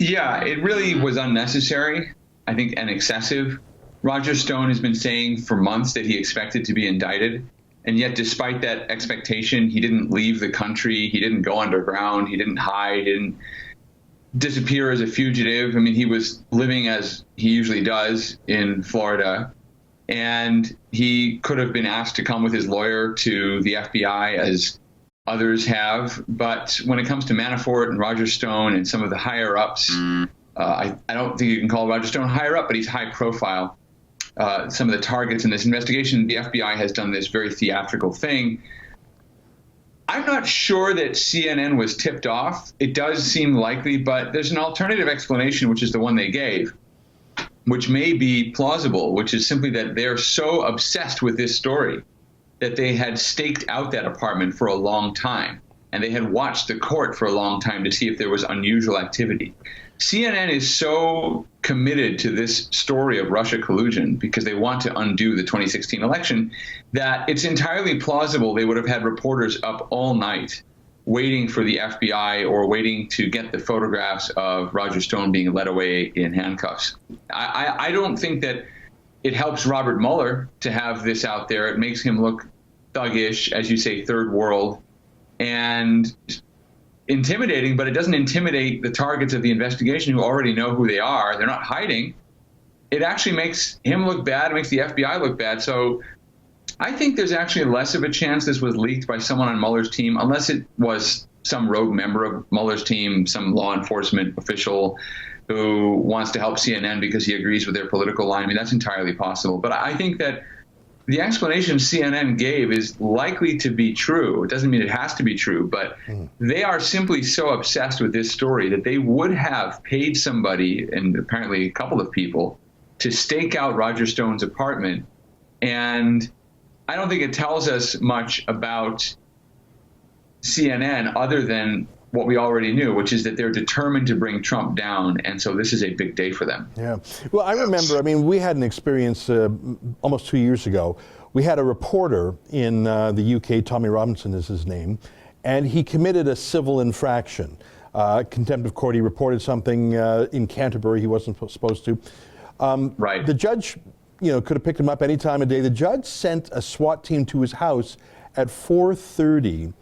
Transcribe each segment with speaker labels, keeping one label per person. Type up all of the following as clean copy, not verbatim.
Speaker 1: Yeah, it really was unnecessary, I think, and excessive. Roger Stone has been saying for months that he expected to be indicted. And yet, despite that expectation, he didn't leave the country. He didn't go underground. He didn't hide. He didn't disappear as a fugitive. I mean, he was living as he usually does in Florida. And he could have been asked to come with his lawyer to the FBI, as others have. But when it comes to Manafort and Roger Stone and some of the higher ups, I don't think you can call Roger Stone higher up, but he's high profile. Some of the targets in this investigation, the FBI has done this very theatrical thing. I'm not sure that CNN was tipped off. It does seem likely, but there's an alternative explanation, which is the one they gave, which may be plausible, which is simply that they're so obsessed with this story that they had staked out that apartment for a long time, and they had watched the court for a long time to see if there was unusual activity. CNN is so committed to this story of Russia collusion because they want to undo the 2016 election that it's entirely plausible they would have had reporters up all night waiting for the FBI or waiting to get the photographs of Roger Stone being led away in handcuffs. I don't think that it helps Robert Mueller to have this out there. It makes him look thuggish, as you say, third world, and intimidating, but it doesn't intimidate the targets of the investigation who already know who they are. They're not hiding. It actually makes him look bad. It makes the FBI look bad. So I think there's actually less of a chance this was leaked by someone on Mueller's team, unless it was some rogue member of Mueller's team, some law enforcement official who wants to help CNN because he agrees with their political line. I mean, that's entirely possible. But I think that the explanation CNN gave is likely to be true. It doesn't mean it has to be true, but they are simply so obsessed with this story that they would have paid somebody, and apparently a couple of people, to stake out Roger Stone's apartment. And I don't think it tells us much about CNN other than what we already knew, which is that they're determined to bring Trump down. And so this is a big day for them.
Speaker 2: Yeah. Well, I remember, I mean, we had an experience almost 2 years ago. We had a reporter in the UK, Tommy Robinson is his name, and he committed a civil infraction. Contempt of court. He reported something in Canterbury he wasn't supposed to.
Speaker 1: Right.
Speaker 2: The judge, could have picked him up any time of day. The judge sent a SWAT team to his house at 4:30.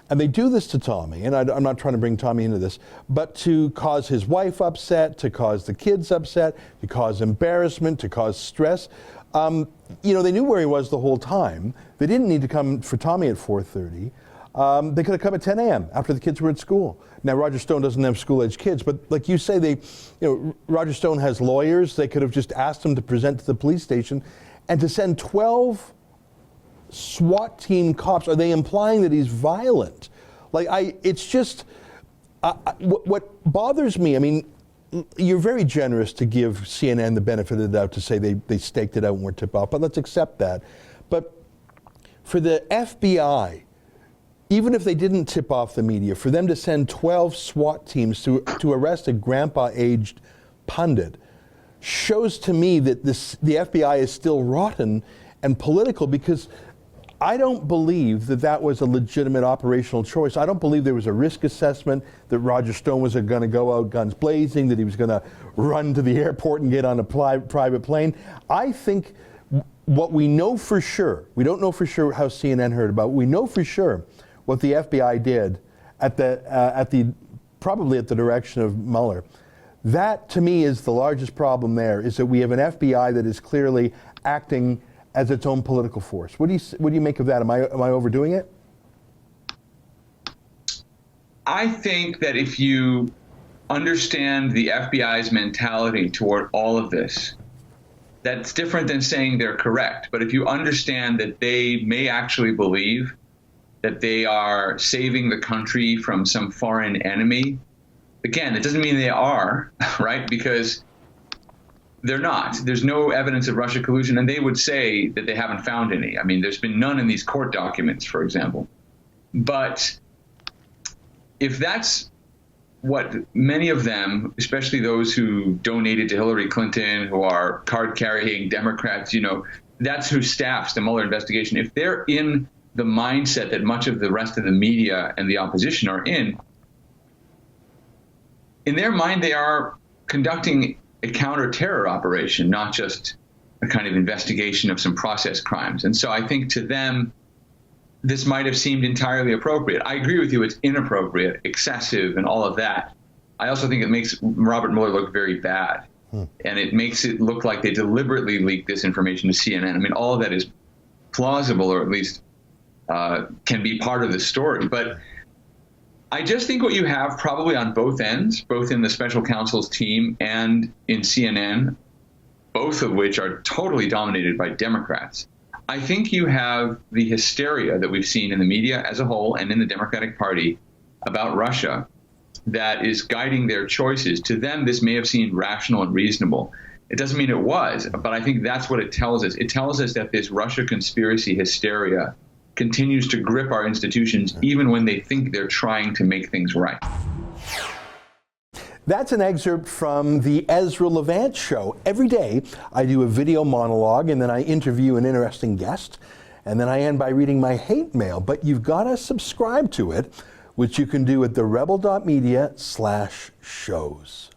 Speaker 2: And they do this to Tommy, and I'm not trying to bring Tommy into this, but to cause his wife upset, to cause the kids upset, to cause embarrassment, to cause stress. They knew where he was the whole time. They didn't need to come for Tommy at 4:30. They could have come at 10 a.m. after the kids were at school. Now, Roger Stone doesn't have school-age kids, but like you say, Roger Stone has lawyers. They could have just asked him to present to the police station, and to send 12 SWAT team cops. Are they implying that he's violent? It's just, what bothers me, I mean, you're very generous to give CNN the benefit of the doubt to say they staked it out and were tipped off, but let's accept that. But for the FBI, even if they didn't tip off the media, for them to send 12 SWAT teams to arrest a grandpa-aged pundit shows to me that the FBI is still rotten and political, because I don't believe that was a legitimate operational choice. I don't believe there was a risk assessment that Roger Stone was going to go out guns blazing, that he was going to run to the airport and get on a private plane. I think what we know for sure, we don't know for sure how CNN heard about it, we know for sure what the FBI did probably at the direction of Mueller. That, to me, is the largest problem there, is that we have an FBI that is clearly acting as its own political force. What do you make of that? Am I overdoing it?
Speaker 1: I think that if you understand the FBI's mentality toward all of this, that's different than saying they're correct. But if you understand that they may actually believe that they are saving the country from some foreign enemy, again, it doesn't mean they are, right? Because they're not. There's no evidence of Russia collusion, and they would say that they haven't found any. I mean, there's been none in these court documents, for example. But if that's what many of them, especially those who donated to Hillary Clinton, who are card-carrying Democrats, that's who staffs the Mueller investigation. If they're in the mindset that much of the rest of the media and the opposition are in, in their mind, they are conducting a counter-terror operation, not just a kind of investigation of some process crimes. And so I think to them, this might have seemed entirely appropriate. I agree with you, it's inappropriate, excessive, and all of that. I also think it makes Robert Mueller look very bad. And it makes it look like they deliberately leaked this information to CNN. I mean, all of that is plausible, or at least can be part of the story. But I just think what you have probably on both ends, both in the special counsel's team and in CNN, both of which are totally dominated by Democrats. I think you have the hysteria that we've seen in the media as a whole and in the Democratic Party about Russia that is guiding their choices. To them, this may have seemed rational and reasonable. It doesn't mean it was, but I think that's what it tells us. It tells us that this Russia conspiracy hysteria continues to grip our institutions even when they think they're trying to make things right.
Speaker 2: That's an excerpt from the Ezra Levant show. Every day I do a video monologue and then I interview an interesting guest, and then I end by reading my hate mail. But you've got to subscribe to it, which you can do at therebel.media/shows.